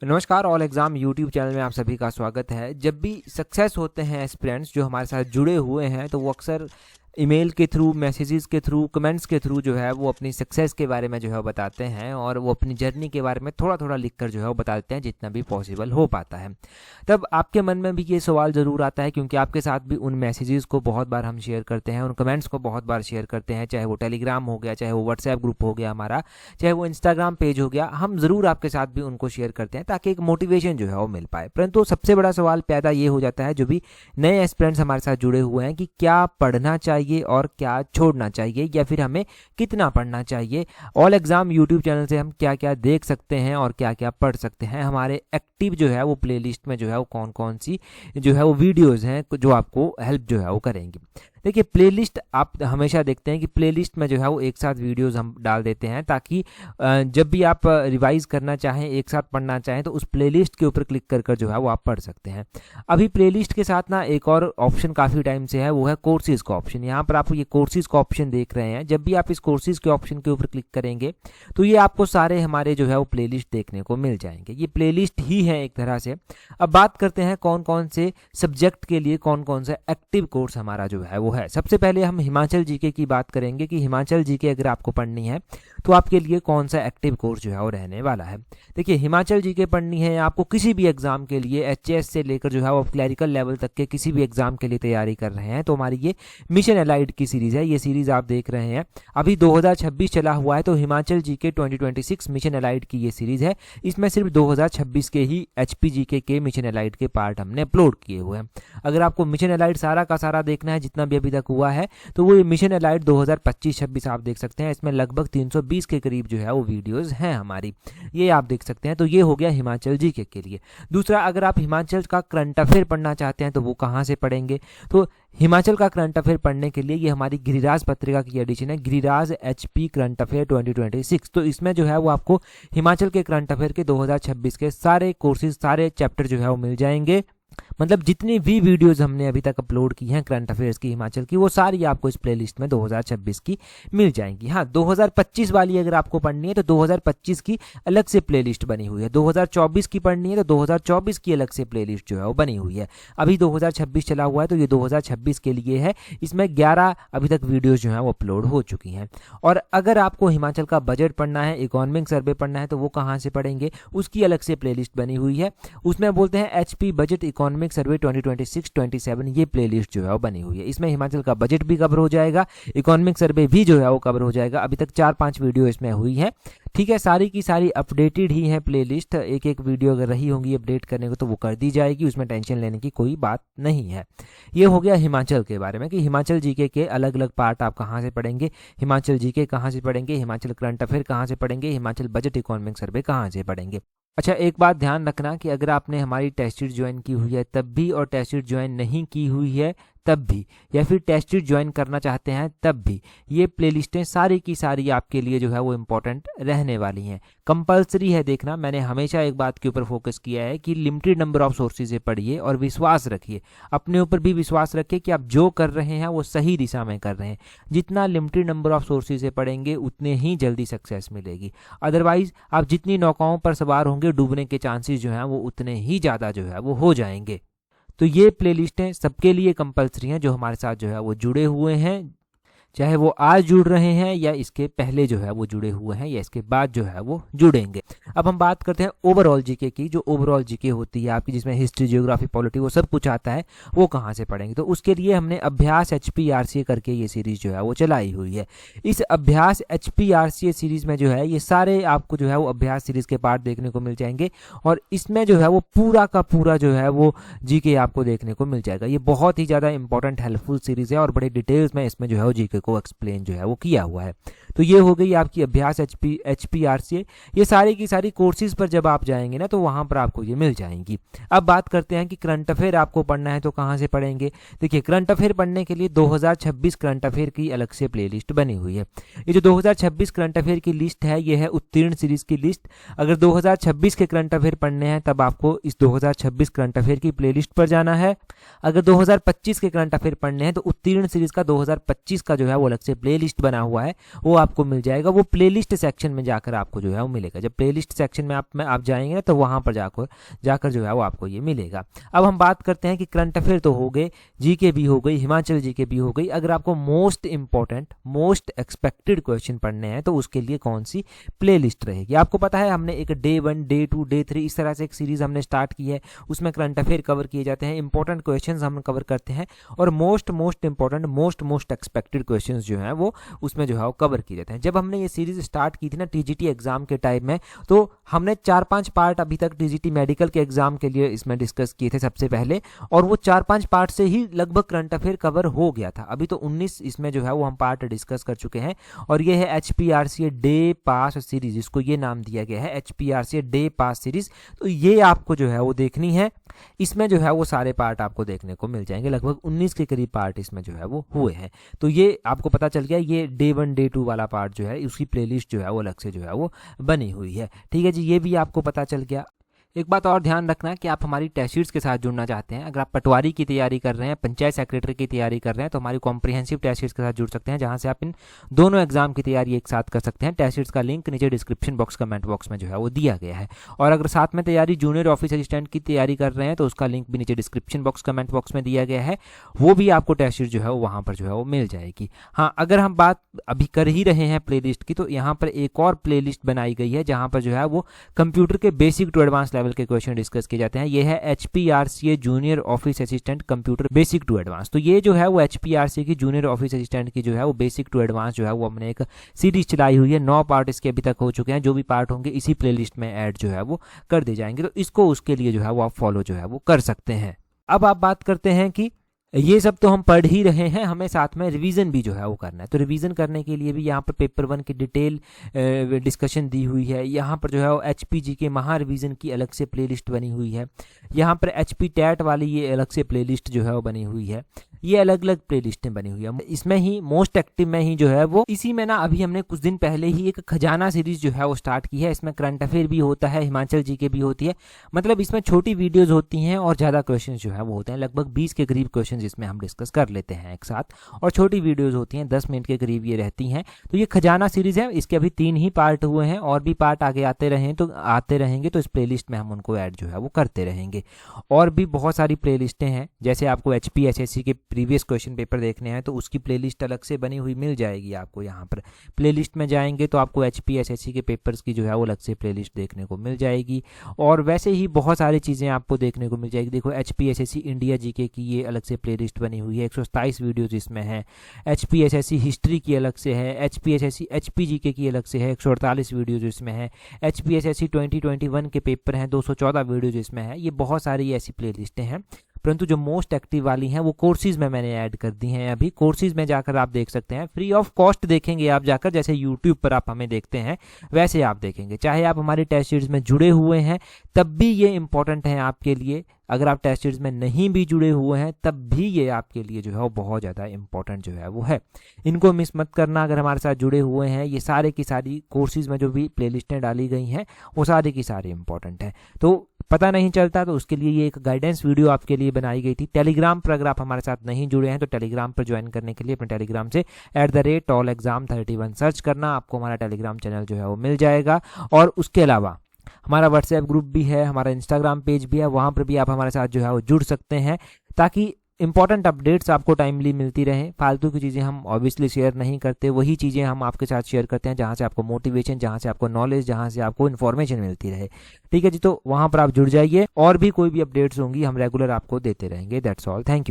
नमस्कार। All exam YouTube channel में आप सभी का स्वागत है। जब भी सक्सेस होते हैं एस्पिरेंट्स जो हमारे साथ जुड़े हुए हैं, तो वो अक्सर ईमेल के थ्रू, मैसेजेस के थ्रू, कमेंट्स के थ्रू जो है वो अपनी सक्सेस के बारे में जो है वो बताते हैं, और वो अपनी जर्नी के बारे में थोड़ा थोड़ा लिख कर जो है वो बता देते हैं जितना भी पॉसिबल हो पाता है। तब आपके मन में भी ये सवाल ज़रूर आता है, क्योंकि आपके साथ भी उन मैसेजेस को बहुत बार हम शेयर करते हैं, उन कमेंट्स को बहुत बार शेयर करते हैं, चाहे वो टेलीग्राम हो गया, चाहे वो व्हाट्सएप ग्रुप हो गया हमारा, चाहे वो इंस्टाग्राम पेज हो गया। हम ज़रूर आपके साथ भी उनको शेयर करते हैं ताकि एक मोटिवेशन जो है वो मिल पाए। परंतु सबसे बड़ा सवाल पैदा ये हो जाता है, जो भी नए एस्पिरेंट्स हमारे साथ जुड़े हुए हैं, कि क्या पढ़ना चाहिए और क्या छोड़ना चाहिए, या फिर हमें कितना पढ़ना चाहिए। ऑल एग्जाम यूट्यूब चैनल से हम क्या क्या देख सकते हैं और क्या क्या पढ़ सकते हैं। हमारे एक्टिव जो है वो प्लेलिस्ट में जो है वो कौन कौन सी जो है वो वीडियोस हैं जो आपको हेल्प जो है वो करेंगी। देखिए, प्लेलिस्ट आप हमेशा देखते हैं कि प्लेलिस्ट में जो है वो एक साथ वीडियोस हम डाल देते हैं, ताकि जब भी आप रिवाइज करना चाहें, एक साथ पढ़ना चाहें, तो उस प्लेलिस्ट के ऊपर क्लिक कर कर जो है वो आप पढ़ सकते हैं। अभी प्लेलिस्ट के साथ ना एक और ऑप्शन काफ़ी टाइम से है, वो है कोर्सेज का ऑप्शन। यहाँ पर आप ये कोर्सेज का ऑप्शन देख रहे हैं। जब भी आप इस कोर्सेज के ऑप्शन के ऊपर क्लिक करेंगे तो ये आपको सारे हमारे जो है वो प्लेलिस्ट देखने को मिल जाएंगे। ये प्लेलिस्ट ही है एक तरह से। अब बात करते हैं कौन कौन से सब्जेक्ट के लिए कौन कौन सा एक्टिव कोर्स हमारा जो है वो है। सबसे पहले हम हिमाचल जीके की बात करेंगे कि हिमाचल जीके अगर आपको पढ़नी है तो आपके लिए कौन सा एक्टिव कोर्स जो है वो रहने वाला है। देखिए, हिमाचल जीके पढ़नी है आपको किसी भी एग्जाम के लिए, एचएस से लेकर जो है वो क्लैरिकल लेवल तक के किसी भी एग्जाम के लिए तैयारी कर रहे हैं, तो हमारी ये मिशन एलाइड की सीरीज है। ये सीरीज आप देख रहे हैं, अभी 2026 चला हुआ है, तो हिमाचल जीके 2026 मिशन एलाइड की ये सीरीज है। इसमें सिर्फ 2026 के ही एचपी जीके के मिशन एलाइड के पार्ट हमने अपलोड किए हुए हैं। अगर आपको मिशन एलाइड सारा का सारा देखना है जितना भी अभी तक हुआ है, तो वो मिशन एलाइड 2025-26 आप देख सकते हैं। इसमें लगभग 320 के करीब जो है वो वीडियोस हैं हमारी, ये आप देख सकते हैं। तो ये हो गया हिमाचल जीके के लिए। दूसरा, अगर आप हिमाचल का करंट अफेयर पढ़ना चाहते हैं तो वो कहाँ से पढ़ेंगे, तो हिमाचल का करंट अफेयर पढ़ने के लिए ये हमारी गिरिराज पत्रिका की एडिशन है, गिरिराज एचपी करंट अफेयर 2026। तो इसमें जो है वो आपको हिमाचल के करंट अफेयर के 2026 के सारे कोर्सेज, सारे चैप्टर जो है वो मिल जाएंगे। मतलब जितनी भी वीडियोस हमने अभी तक अपलोड की हैं करंट अफेयर्स की हिमाचल की, वो सारी आपको इस प्लेलिस्ट में 2026 की मिल जाएंगी। हाँ, 2025 वाली अगर आपको पढ़नी है तो 2025 की अलग से प्लेलिस्ट बनी हुई है। 2024 की पढ़नी है तो 2024 की अलग से प्लेलिस्ट जो है वो बनी हुई है। अभी 2026 चला हुआ है तो ये 2026 के लिए है। इसमें 11 अभी तक वीडियोज जो है वो अपलोड हो चुकी हैं। और अगर आपको हिमाचल का बजट पढ़ना है, इकोनॉमिक सर्वे पढ़ना है, तो वो कहाँ से पढ़ेंगे, उसकी अलग से प्लेलिस्ट बनी हुई है। उसमें बोलते हैं एचपी बजट इकोनॉमिक सर्वे 2026-27, ये प्लेलिस्ट जो है वो बनी हुई है। इसमें हिमाचल का बजट भी कवर हो जाएगा, इकोनॉमिक सर्वे भी जो है वो कवर हो जाएगा। अभी तक 4-5 वीडियो इसमें हुई है, ठीक है। सारी की सारी अपडेटेड ही है प्लेलिस्ट। एक एक वीडियो अगर रही होंगी अपडेट करने को तो वो कर दी जाएगी, उसमें टेंशन लेने की कोई बात नहीं है। ये हो गया हिमाचल के बारे में कि हिमाचल जीके के अलग अलग पार्ट आप कहाँ से पढ़ेंगे, हिमाचल जीके कहाँ से पढ़ेंगे, हिमाचल करंट अफेयर कहाँ से पढ़ेंगे, हिमाचल बजट इकोनॉमिक सर्वे कहाँ से पढ़ेंगे। अच्छा, एक बात ध्यान रखना कि अगर आपने हमारी टेस्ट सीरीज ज्वाइन की हुई है तब भी, और टेस्ट सीरीज ज्वाइन नहीं की हुई है तब भी, या फिर टेस्ट सीरीज ज्वाइन करना चाहते हैं तब भी, ये प्लेलिस्टें सारी की सारी आपके लिए जो है वो इम्पोर्टेंट रहने वाली हैं। कंपलसरी है देखना। मैंने हमेशा एक बात के ऊपर फोकस किया है कि लिमिटेड नंबर ऑफ सोर्सेज से पढ़िए और विश्वास रखिए, अपने ऊपर भी विश्वास रखिए कि आप जो कर रहे हैं वो सही दिशा में कर रहे हैं। जितना लिमिटेड नंबर ऑफ सोर्सेज से पढ़ेंगे उतने ही जल्दी सक्सेस मिलेगी। अदरवाइज आप जितनी नौकाओं पर सवार होंगे, डूबने के चांसेस जो हैं वो उतने ही ज़्यादा जो है वो हो जाएंगे। तो ये प्लेलिस्टें सबके लिए कंपलसरी हैं जो हमारे साथ जो है वो जुड़े हुए हैं, चाहे वो आज जुड़ रहे हैं या इसके पहले जो है वो जुड़े हुए हैं या इसके बाद जो है वो जुड़ेंगे। अब हम बात करते हैं ओवरऑल जीके की। जो ओवरऑल जीके होती है आपकी, जिसमें हिस्ट्री, ज्योग्राफी, पॉलिटी, वो सब कुछ आता है, वो कहाँ से पढ़ेंगे। तो उसके लिए हमने अभ्यास HPRCA करके ये सीरीज जो है वो चलाई हुई है। इस अभ्यास HPRCA सीरीज में जो है ये सारे आपको जो है वो अभ्यास सीरीज के पार्ट देखने को मिल जाएंगे, और इसमें जो है वो पूरा का पूरा जो है वो जीके आपको देखने को मिल जाएगा। ये बहुत ही ज़्यादा इंपॉर्टेंट हेल्पफुल सीरीज है और बड़े डिटेल्स में इसमें जो है वो जीके को एक्सप्लेन जो है वो किया हुआ है। तो ये हो गई आपकी अभ्यास HPRCA। ये सारी की सारी कोर्सेज पर जब आप जाएंगे ना तो वहां पर आपको ये मिल जाएंगी। अब बात करते हैं कि करंट अफेयर आपको पढ़ना है तो कहां से पढ़ेंगे। देखिए, करंट अफेयर पढ़ने के लिए 2026 करंट अफेयर की अलग से प्लेलिस्ट बनी हुई है। ये जो 2026 करंट अफेयर की लिस्ट है ये है उत्तीर्ण सीरीज की लिस्ट। अगर 2026 के करंट अफेयर पढ़ने हैं तब आपको इस 2026 करंट अफेयर की प्लेलिस्ट पर जाना है। अगर 2025 के करंट अफेयर पढ़ने हैं तो उत्तीर्ण सीरीज का 2025 का जो है वो अलग से प्लेलिस्ट बना हुआ है, वो आपको मिल जाएगा। वो प्लेलिस्ट सेक्शन में जाकर आपको जो है वो मिलेगा। जब प्लेलिस्ट सेक्शन में आप जाएंगे ना, तो वहाँ पर जाकर जो है वो आपको ये मिलेगा। अब हम बात करते हैं कि करंट अफेयर तो हो गए, जीके भी हो गई, हिमाचल जीके भी हो गई। अगर आपको most important, most expected question पढ़ने हैं तो उसके लिए कौन सी प्लेलिस्ट रहेगी? आपको पता है हमने एक डे 1, डे 2, डे 3 इस तरह से एक सीरीज हमने स्टार्ट की है। उसमें करंट अफेयर कवर किए जाते हैं, इंपॉर्टेंट क्वेश्चंस हम कवर करते हैं, और most important, most expected questions जो हैं वो उसमें जो है वो कवर किए जाते हैं। जब हमने ये सीरीज स्टार्ट की थी ना टीजीटी एग्जाम के टाइम में, तो हमने 4-5 पार्ट अभी तक टीजीटी मेडिकल के एग्जाम के लिए इसमें डिस्कस किए थे सबसे पहले, और वो 4-5 पार्ट से ही लगभग करंट अफेयर कवर हो गया था। अभी तो 19 इसमें जो है वो हम पार्ट डिस्कस कर चुके हैं, और ये है HPRCA डे पास सीरीज, इसको ये नाम दिया गया है HPRCA डे पास सीरीज। तो ये आपको जो है वो देखनी है। इसमें जो है वो सारे पार्ट आपको देखने को मिल जाएंगे, लगभग 19 के करीब पार्ट इसमें जो है वो हुए हैं। तो ये आपको पता चल गया, ये डे 1, डे 2 वाला पार्ट जो है उसकी प्लेलिस्ट जो है वो अलग से जो है वो बनी हुई है। ठीक है जी, ये भी आपको पता चल गया। एक बात और ध्यान रखना कि आप हमारी टेस्ट सीरीज के साथ जुड़ना चाहते हैं। अगर आप पटवारी की तैयारी कर रहे हैं, पंचायत सेक्रेटरी की तैयारी कर रहे हैं, तो हमारी कॉम्प्रिहेंसिव टेस्ट सीरीज के साथ जुड़ सकते हैं, जहां से आप इन दोनों एग्जाम की तैयारी एक साथ कर सकते हैं। टेस्ट सीरीज का लिंक नीचे डिस्क्रिप्शन बॉक्स, कमेंट बॉक्स में जो है वो दिया गया है। और अगर साथ में तैयारी जूनियर ऑफिस असिस्टेंट की तैयारी कर रहे हैं, तो उसका लिंक भी नीचे डिस्क्रिप्शन बॉक्स, कमेंट बॉक्स में दिया गया है। वो भी आपको टेस्ट सीरीज जो है वहाँ पर जो है वो मिल जाएगी। हाँ, अगर हम बात अभी कर ही रहे हैं प्लेलिस्ट की, तो यहाँ पर एक और प्लेलिस्ट बनाई गई है, जहाँ पर जो है वो कंप्यूटर के बेसिक टू एडवांस लेवल के क्वेश्चन डिस्कस किए जाते हैं। ये है HPRCA junior office assistant computer basic to advance. तो ये जो है वो HPRCA की जूनियर ऑफिस असिस्टेंट की जो है वो बेसिक टू एडवांस जो है वो हमने एक सीरीज चलाई हुई है। 9 पार्ट इसके अभी तक हो चुके हैं। जो भी पार्ट होंगे इसी प्लेलिस्ट में ऐड जो है वो कर दिए जाएंगे, तो इसको उसके लिए जो है वो आप फॉलो जो है वो कर सकते हैं। अब आप बात करते हैं कि ये सब तो हम पढ़ ही रहे हैं, हमें साथ में रिवीजन भी जो है वो करना है। तो रिवीजन करने के लिए भी यहाँ पर पेपर 1 की डिटेल डिस्कशन दी हुई है। यहाँ पर जो है वो HPG के महा रिवीजन की अलग से प्लेलिस्ट बनी हुई है। यहाँ पर HP टैट वाली ये अलग से प्लेलिस्ट जो है वो बनी हुई है। ये अलग अलग प्लेलिस्टें बनी हुई है। इसमें ही मोस्ट एक्टिव में ही जो है वो इसी में ना अभी हमने कुछ दिन पहले ही एक खजाना सीरीज जो है वो स्टार्ट की है। इसमें करंट अफेयर भी होता है, हिमाचल जीके भी होती है। मतलब इसमें छोटी वीडियोस होती हैं और ज़्यादा क्वेश्चन जो है वो होते हैं। लगभग 20 के करीब क्वेश्चन जिसमें हम डिस्कस कर लेते हैं एक साथ, और छोटी वीडियोस होती हैं, 10 मिनट के करीब ये रहती हैं। तो ये खजाना सीरीज है, इसके अभी 3 ही पार्ट हुए हैं, और भी पार्ट आगे आते रहेंगे तो इस प्लेलिस्ट में हम उनको ऐड जो है वो करते रहेंगे। और भी बहुत सारी प्लेलिस्टें हैं, जैसे आपको HPSSC के प्रीवियस क्वेश्चन पेपर देखने हैं तो उसकी प्लेलिस्ट अलग से बनी हुई मिल जाएगी आपको। यहाँ पर प्लेलिस्ट में जाएंगे तो आपको HPSSC के पेपर्स की जो है वो अलग से प्लेलिस्ट देखने को मिल जाएगी। और वैसे ही बहुत सारी चीज़ें आपको देखने को मिल जाएगी। देखो HPSSC इंडिया जीके की ये अलग से प्लेलिस्ट बनी हुई है, 127 वीडियोज इसमें है। HPSSC हिस्ट्री की अलग से है, HPSSC HPGK की अलग से है, 148 वीडियोज इसमें है। HPSSC 2021 के पेपर हैं, 214 वीडियोज इसमें है। ये बहुत सारी ऐसी प्लेलिस्टें हैं, परंतु जो मोस्ट एक्टिव वाली हैं वो कोर्सेज में मैंने ऐड कर दी हैं। अभी कोर्सेज में जाकर आप देख सकते हैं, फ्री ऑफ कॉस्ट देखेंगे आप जाकर। जैसे यूट्यूब पर आप हमें देखते हैं वैसे आप देखेंगे। चाहे आप हमारी टेस्ट सीरीज में जुड़े हुए हैं तब भी ये इंपॉर्टेंट है आपके लिए। अगर आप टेस्ट सीरीज में नहीं भी जुड़े हुए हैं तब भी ये आपके लिए जो है वो बहुत ज़्यादा इंपॉर्टेंट जो है वो है। इनको मिस मत करना। अगर हमारे साथ जुड़े हुए हैं, ये सारे की सारी कोर्सेज में जो भी प्लेलिस्टें डाली गई हैं वो सारी की सारी इंपॉर्टेंट हैं। तो पता नहीं चलता तो उसके लिए ये एक गाइडेंस वीडियो आपके लिए बनाई गई थी। टेलीग्राम पर अगर आप हमारे साथ नहीं जुड़े हैं तो टेलीग्राम पर ज्वाइन करने के लिए अपने टेलीग्राम से @allexam31 सर्च करना, आपको हमारा टेलीग्राम चैनल जो है वो मिल जाएगा। और उसके अलावा हमारा व्हाट्सएप ग्रुप भी है, हमारा इंस्टाग्राम पेज भी है, वहाँ पर भी आप हमारे साथ जो है वो जुड़ सकते हैं, ताकि इंपॉर्टेंट अपडेट्स आपको टाइमली मिलती रहें। फालतू की चीज़ें हम ऑब्वियसली शेयर नहीं करते, वही चीज़ें हम आपके साथ शेयर करते हैं जहाँ से आपको मोटिवेशन, जहाँ से आपको नॉलेज, जहाँ से आपको इन्फॉर्मेशन मिलती रहे। ठीक है जी, तो वहाँ पर आप जुड़ जाइए। और भी कोई भी अपडेट्स होंगी हम रेगुलर आपको देते रहेंगे। That's all, thank you.